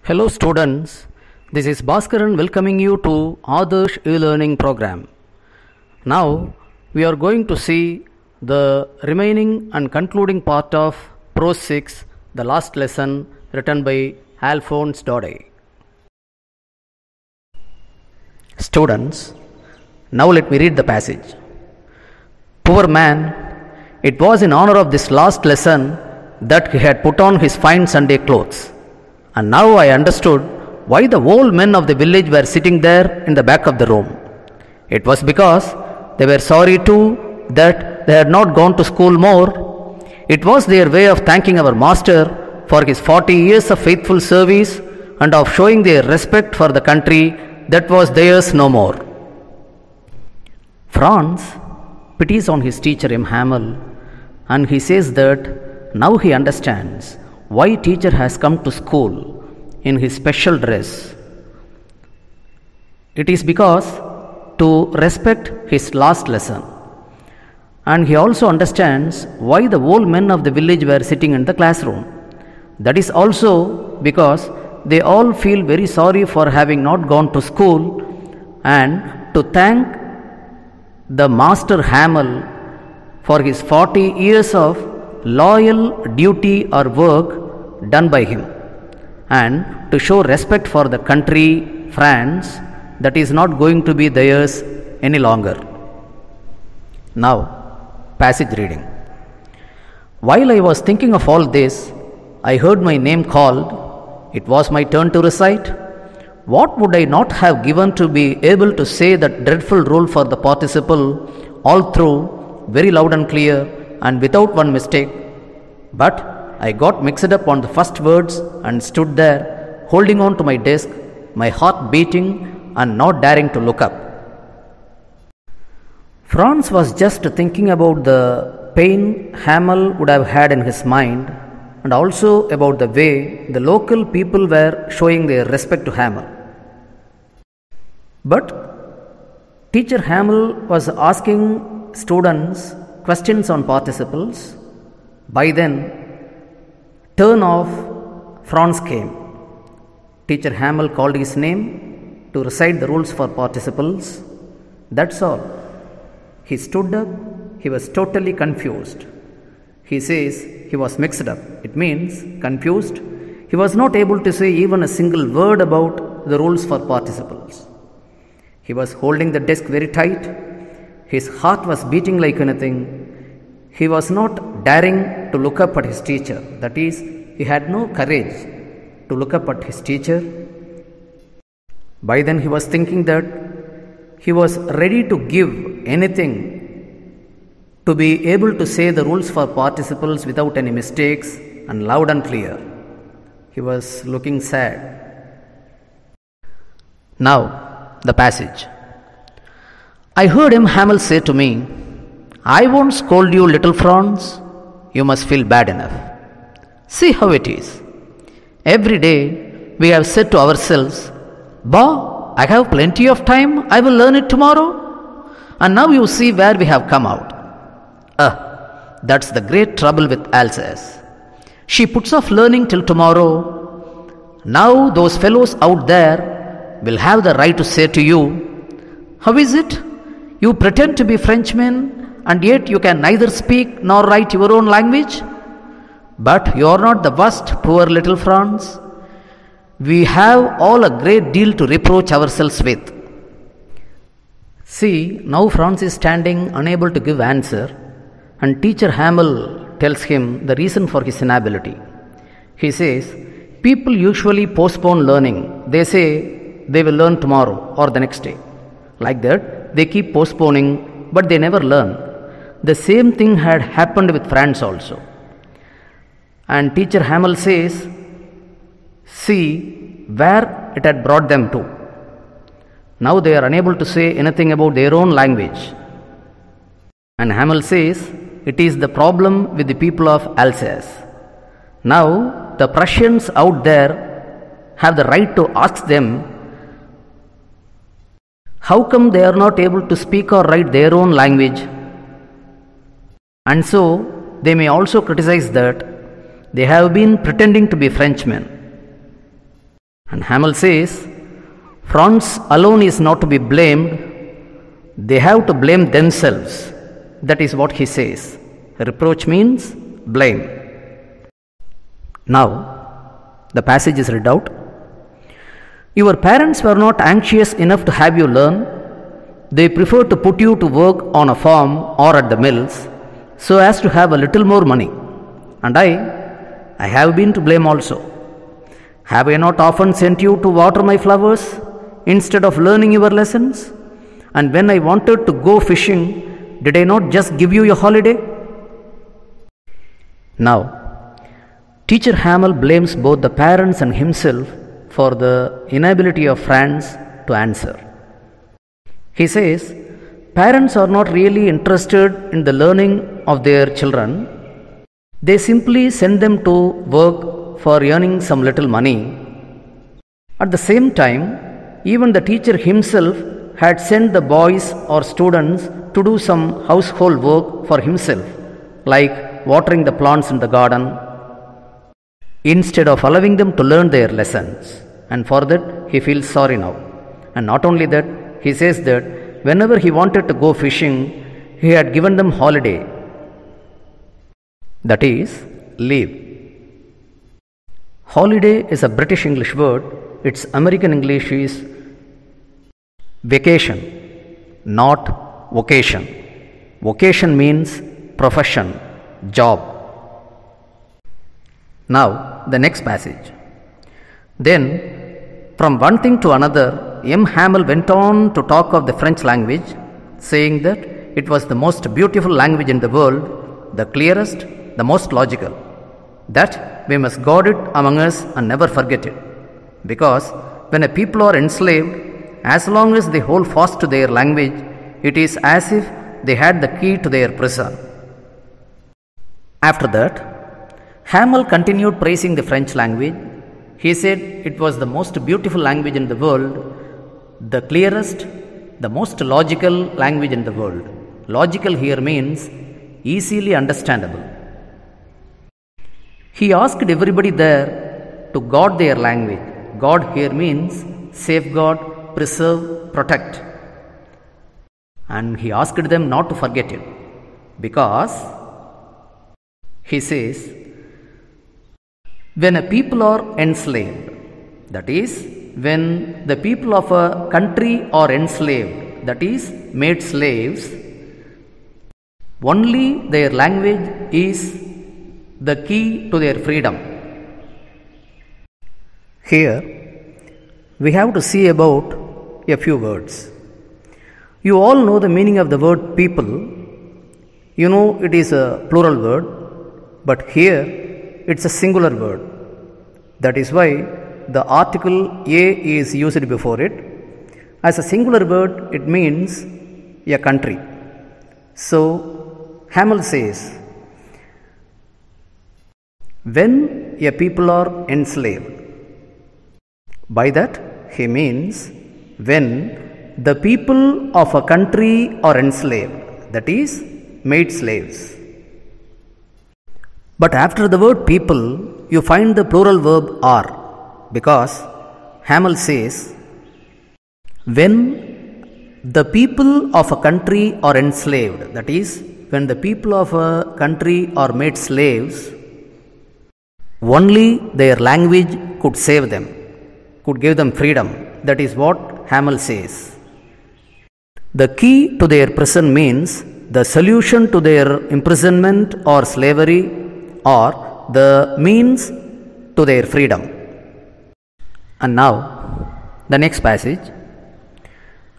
Hello students, this is Bhaskaran welcoming you to Adarsh e-learning program. Now we are going to see the remaining and concluding part of Prose 6, the last lesson written by Alphonse Daudet. Students, now let me read the passage. Poor man, it was in honor of this last lesson that he had put on his fine Sunday clothes. And now I understood why the old men of the village were sitting there in the back of the room. It was because they were sorry too that they had not gone to school more. It was their way of thanking our master for his 40 years of faithful service and of showing their respect for the country that was theirs no more. Franz pities on his teacher M. Hamel, and he says that now he understands why teacher has come to school in his special dress. It is because to respect his last lesson. And he also understands why the old men of the village were sitting in the classroom. That is also because they all feel very sorry for having not gone to school, and to thank the master Hamel for his 40 years of loyal duty or work done by him, and to show respect for the country, France, that is not going to be theirs any longer. Now, passage reading. While I was thinking of all this, I heard my name called. It was my turn to recite. What would I not have given to be able to say that dreadful rule for the participle all through, very loud and clear, and without one mistake? But I got mixed up on the first words and stood there, holding on to my desk, my heart beating and not daring to look up. Franz was just thinking about the pain Hamel would have had in his mind, and also about the way the local people were showing their respect to Hamel. But teacher Hamel was asking students questions on participles. By then, turn of Franz came. Teacher Hamel called his name to recite the rules for participles. That's all. He stood up. He was totally confused. He says he was mixed up. It means confused. He was not able to say even a single word about the rules for participles. He was holding the desk very tight. His heart was beating like anything. He was not daring to look up at his teacher. That is, he had no courage to look up at his teacher. By then he was thinking that he was ready to give anything to be able to say the rules for participles without any mistakes and loud and clear. He was looking sad. Now, the passage. I heard M. Hamel say to me, I won't scold you, little Franz. You must feel bad enough. See how it is. Every day we have said to ourselves, Bah, I have plenty of time, I will learn it tomorrow. And now you see where we have come out. That's the great trouble with Alsace. She puts off learning till tomorrow. Now those fellows out there will have the right to say to you, how is it? You pretend to be Frenchmen, and yet you can neither speak nor write your own language? But you are not the worst, poor little Franz. We have all a great deal to reproach ourselves with. See, now Franz is standing unable to give answer, and teacher Hamel tells him the reason for his inability. He says, people usually postpone learning. They say they will learn tomorrow or the next day. Like that, they keep postponing, but they never learn. The same thing had happened with Franz also. And teacher Hamel says, see where it had brought them to. Now they are unable to say anything about their own language. And Hamel says, it is the problem with the people of Alsace. Now the Prussians out there have the right to ask them, how come they are not able to speak or write their own language? And so they may also criticize that they have been pretending to be Frenchmen. And Hamel says, Franz alone is not to be blamed, they have to blame themselves. That is what he says. Reproach means blame. Now, the passage is read out. Your parents were not anxious enough to have you learn. They preferred to put you to work on a farm or at the mills so as to have a little more money. And I have been to blame also. Have I not often sent you to water my flowers instead of learning your lessons? And when I wanted to go fishing, did I not just give you a holiday? Now, Teacher Hamel blames both the parents and himself for the inability of Franz to answer. He says, parents are not really interested in the learning of their children. They simply send them to work for earning some little money. At the same time, even the teacher himself had sent the boys or students to do some household work for himself, like watering the plants in the garden, instead of allowing them to learn their lessons. And for that, he feels sorry now. And not only that, he says that whenever he wanted to go fishing, he had given them holiday. That is, leave. Holiday is a British English word. Its American English is vacation, not vocation. Vocation means profession, job. Now, the next passage. Then, from one thing to another, M. Hamel went on to talk of the French language, saying that it was the most beautiful language in the world, the clearest, the most logical, that we must guard it among us and never forget it. Because when a people are enslaved, as long as they hold fast to their language, it is as if they had the key to their prison. After that, Hamel continued praising the French language. He said it was the most beautiful language in the world, the clearest, the most logical language in the world. Logical here means easily understandable. He asked everybody there to guard their language. Guard here means safeguard, preserve, protect. And he asked them not to forget it, because he says, when a people are enslaved, that is, when the people of a country are enslaved, that is, made slaves, only their language is the key to their freedom. Here, we have to see about a few words. You all know the meaning of the word people. You know it is a plural word, but here it's a singular word. That is why the article a is used before it. As a singular word, it means a country. So, Hamel says, when a people are enslaved, by that he means when the people of a country are enslaved, that is, made slaves. But after the word people, you find the plural verb are, because Hamel says, when the people of a country are enslaved, that is, when the people of a country are made slaves, only their language could save them, could give them freedom. That is what Hamel says. The key to their prison means the solution to their imprisonment or slavery, or the means to their freedom. And now, the next passage.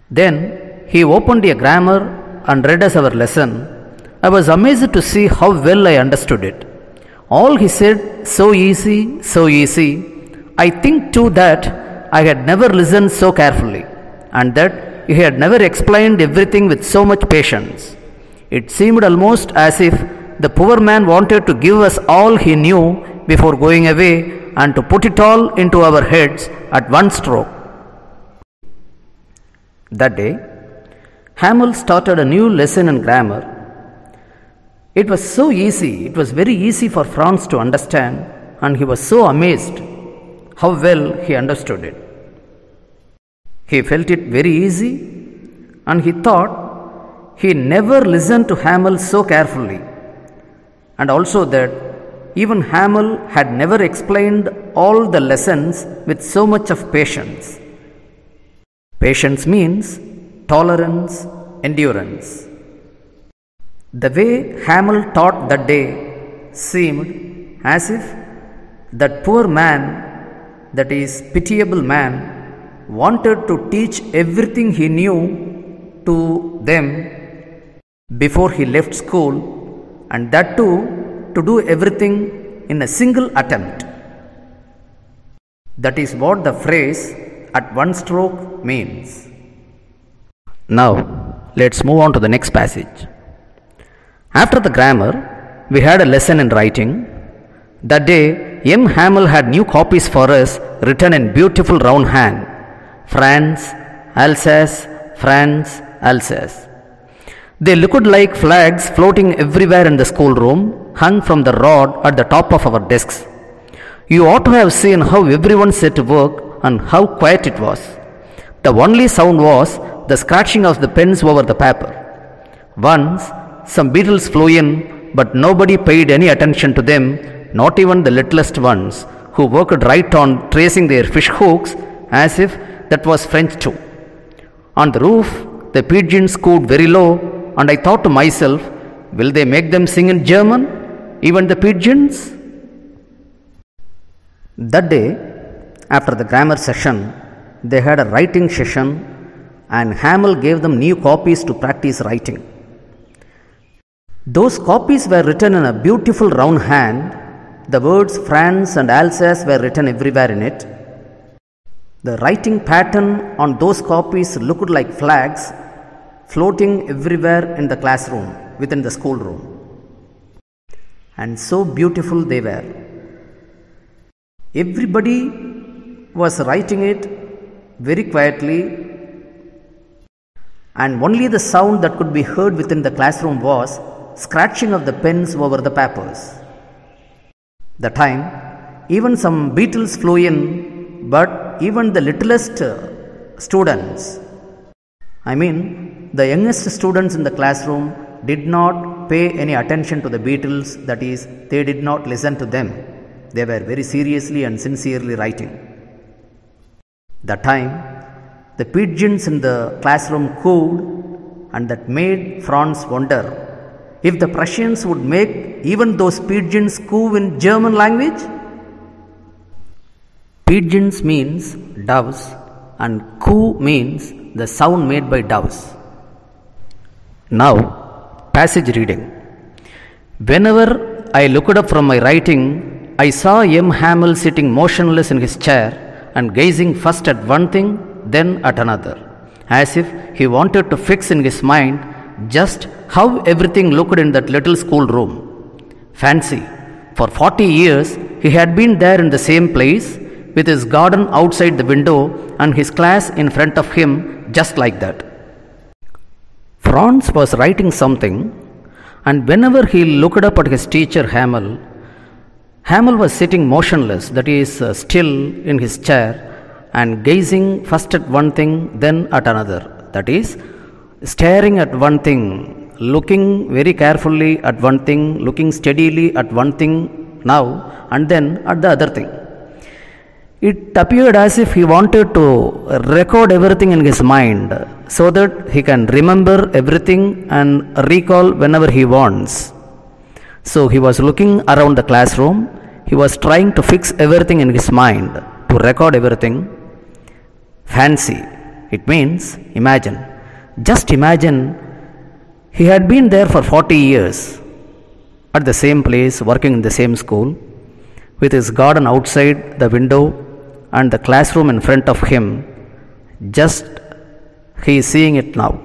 Then he opened a grammar and read us our lesson. I was amazed to see how well I understood it. All he said, so easy, so easy. I think too that I had never listened so carefully, and that he had never explained everything with so much patience. It seemed almost as if the poor man wanted to give us all he knew before going away and to put it all into our heads at one stroke. That day, Hamel started a new lesson in grammar. It was so easy, it was very easy for Franz to understand, and he was so amazed. how well he understood it. He felt it very easy, and he thought he never listened to Hamel so carefully, and also that even Hamel had never explained all the lessons with so much of patience. Patience means tolerance, endurance. The way Hamel taught that day seemed as if that poor man, that is, pitiable man, wanted to teach everything he knew to them before he left school, and that too to do everything in a single attempt. That is what the phrase "at one stroke" means. Now, let's move on to the next passage. After the grammar, we had a lesson in writing. That day, M. Hamel had new copies for us written in beautiful round hand: France, Alsace, France, Alsace. They looked like flags floating everywhere in the schoolroom, hung from the rod at the top of our desks. You ought to have seen how everyone set to work and how quiet it was. The only sound was the scratching of the pens over the paper. Once, some beetles flew in, but nobody paid any attention to them, not even the littlest ones, who worked right on tracing their fish hooks as if that was French too. On the roof, the pigeons cooed very low, and I thought to myself, will they make them sing in German, even the pigeons? That day, after the grammar session, they had a writing session, and Hamel gave them new copies to practice writing. Those copies were written in a beautiful round hand. The words France and Alsace were written everywhere in it. The writing pattern on those copies looked like flags floating everywhere in the classroom, within the schoolroom. And so beautiful they were. Everybody was writing it very quietly, and only the sound that could be heard within the classroom was scratching of the pens over the papers. The time, even some beetles flew in, but even the littlest students, the youngest students in the classroom, did not pay any attention to the beetles, that is, they did not listen to them. They were very seriously and sincerely writing. That time, the pigeons in the classroom cooed, and that made Franz wonder if the Prussians would make even those pigeons coo in German language. Pigeons means doves, and coo means the sound made by doves. Now, passage reading. Whenever I looked up from my writing, I saw M. Hamel sitting motionless in his chair and gazing first at one thing, then at another, as if he wanted to fix in his mind just how everything looked in that little schoolroom. Fancy, for 40 years he had been there in the same place, with his garden outside the window and his class in front of him, just like that. Franz was writing something, and whenever he looked up at his teacher Hamel, Hamel was sitting motionless, that is, still in his chair, and gazing first at one thing, then at another, that is, staring at one thing, looking very carefully at one thing, looking steadily at one thing now, and then at the other thing. It appeared as if he wanted to record everything in his mind so that he can remember everything and recall whenever he wants. So he was looking around the classroom. He was trying to fix everything in his mind, to record everything. Fancy, it means imagine. Just imagine, he had been there for 40 years, at the same place, working in the same school, with his garden outside the window and the classroom in front of him. Just he is seeing it now.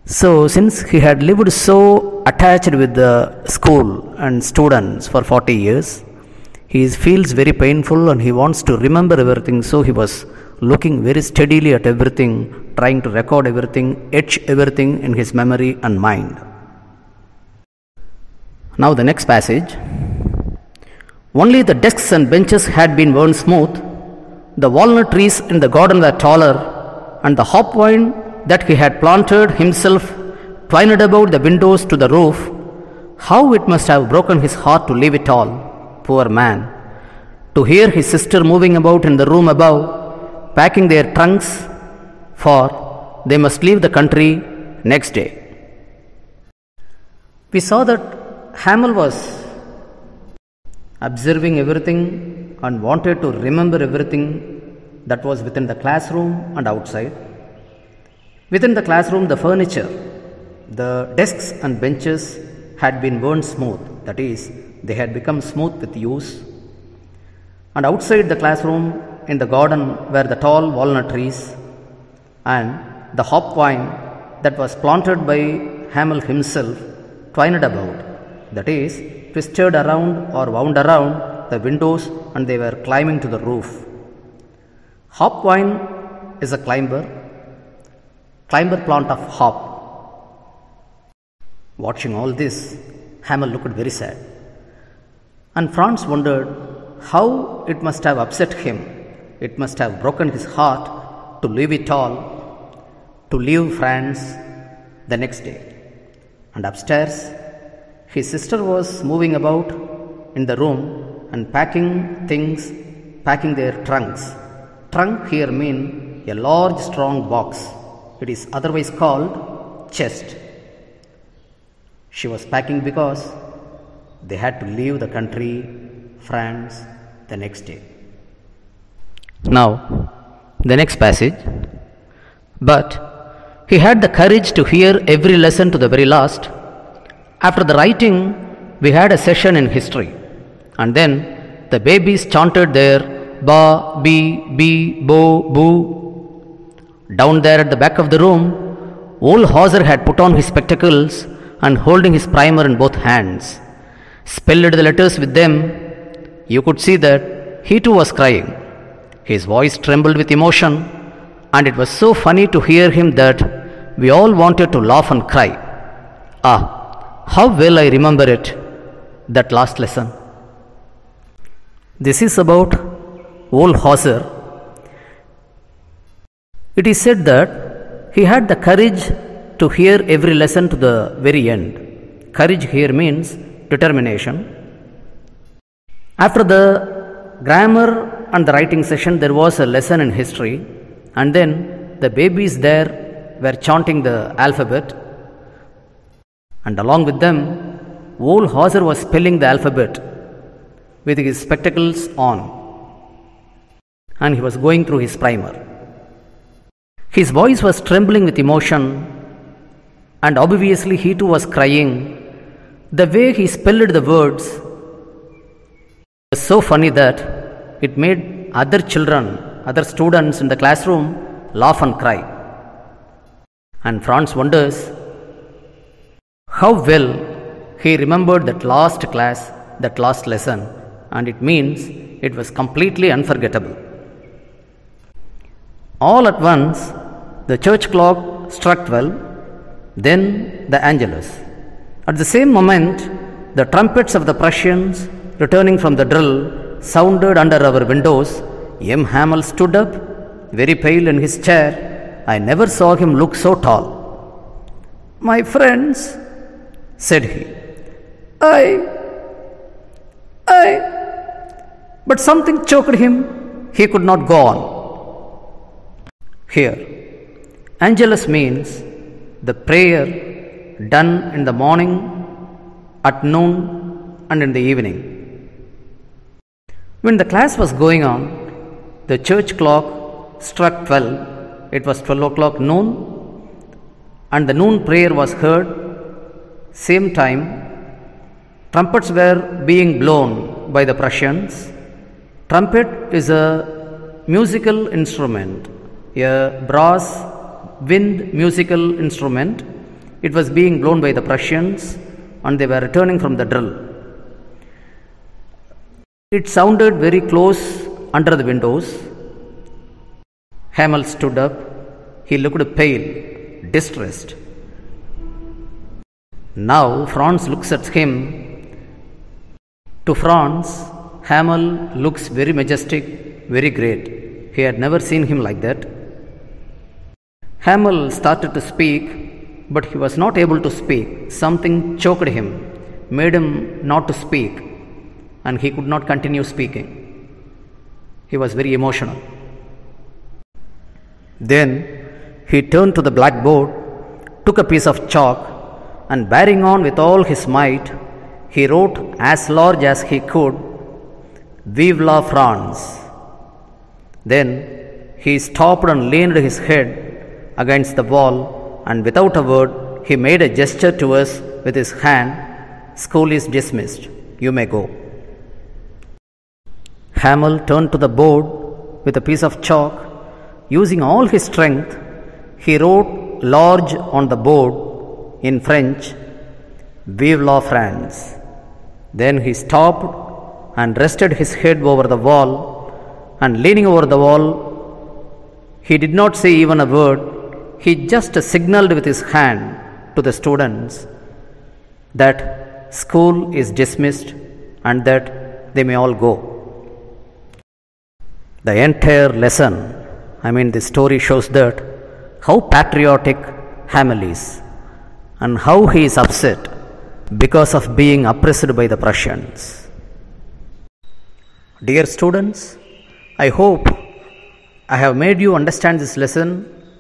So, since he had lived so attached with the school and students for 40 years, he feels very painful and he wants to remember everything. So, he was looking very steadily at everything, trying to record everything, etch everything in his memory and mind. Now, the next passage. Only the desks and benches had been worn smooth, the walnut trees in the garden were taller, and the hop vine that he had planted himself twined about the windows to the roof. How it must have broken his heart to leave it all, poor man, to hear his sister moving about in the room above, packing their trunks, for they must leave the country next day. We saw that Hamel was observing everything and wanted to remember everything that was within the classroom and outside. Within the classroom, the furniture, the desks and benches had been worn smooth, that is, they had become smooth with use. And outside the classroom, in the garden, were the tall walnut trees and the hop vine that was planted by Hamel himself, twined about, that is, twisted around or wound around the windows, and they were climbing to the roof. Hop vine is a climber plant of hop. Watching all this, Hamel looked very sad, and Franz wondered how it must have upset him. It must have broken his heart to leave it all, to leave France the next day. And upstairs, his sister was moving about in the room and packing things, packing their trunks. Trunk here means a large strong box. It is otherwise called chest. She was packing because they had to leave the country, France, the next day. Now, the next passage. But he had the courage to hear every lesson to the very last. After the writing, we had a session in history, and then the babies chanted their ba, bi, bi, bo, boo. Down there at the back of the room, old Hauser had put on his spectacles and holding his primer in both hands, spelled the letters with them. You could see that he too was crying. His voice trembled with emotion, and it was so funny to hear him that we all wanted to laugh and cry. Ah, how well I remember it, that last lesson. This is about old Hauser. It is said that he had the courage to hear every lesson to the very end. Courage here means determination. After the grammar and the writing session, there was a lesson in history, and then the babies there were chanting the alphabet, and along with them, old Hauser was spelling the alphabet with his spectacles on, and he was going through his primer. His voice was trembling with emotion, and obviously he too was crying. The way he spelled the words was so funny that it made other children, other students in the classroom laugh and cry. And Franz wonders how well he remembered that last class, that last lesson, and it means it was completely unforgettable. All at once, the church clock struck 12, then the Angelus. At the same moment, the trumpets of the Prussians returning from the drill sounded under our windows. M. Hamel stood up, very pale in his chair. I never saw him look so tall. My friends, said he, but something choked him. He could not go on. Here, Angelus means the prayer done in the morning, at noon, and in the evening. When the class was going on, the church clock struck 12. It was 12 o'clock noon, and the noon prayer was heard. Same time, trumpets were being blown by the Prussians. Trumpet is a musical instrument, a brass wind musical instrument. It was being blown by the Prussians, and they were returning from the drill. It sounded very close under the windows. Hamel stood up. He looked pale, distressed. Now Franz looks at him. To Franz, Hamel looks very majestic, very great. He had never seen him like that. Hamel started to speak, but he was not able to speak. Something choked him, made him not to speak, and he could not continue speaking. He was very emotional. Then he turned to the blackboard, took a piece of chalk, and bearing on with all his might, he wrote as large as he could, "Vive la France." Then he stopped and leaned his head against the wall, and without a word, he made a gesture to us with his hand. "School is dismissed. You may go." Hamel turned to the board with a piece of chalk. Using all his strength, he wrote large on the board in French, "Vive la France." Then he stopped and rested his head over the wall, and leaning over the wall, he did not say even a word. He just signaled with his hand to the students that school is dismissed and that they may all go. The entire lesson, this story shows that how patriotic Hamel is and how he is upset because of being oppressed by the Prussians. Dear students, I hope I have made you understand this lesson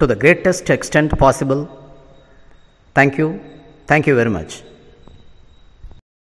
to the greatest extent possible. Thank you. Thank you very much.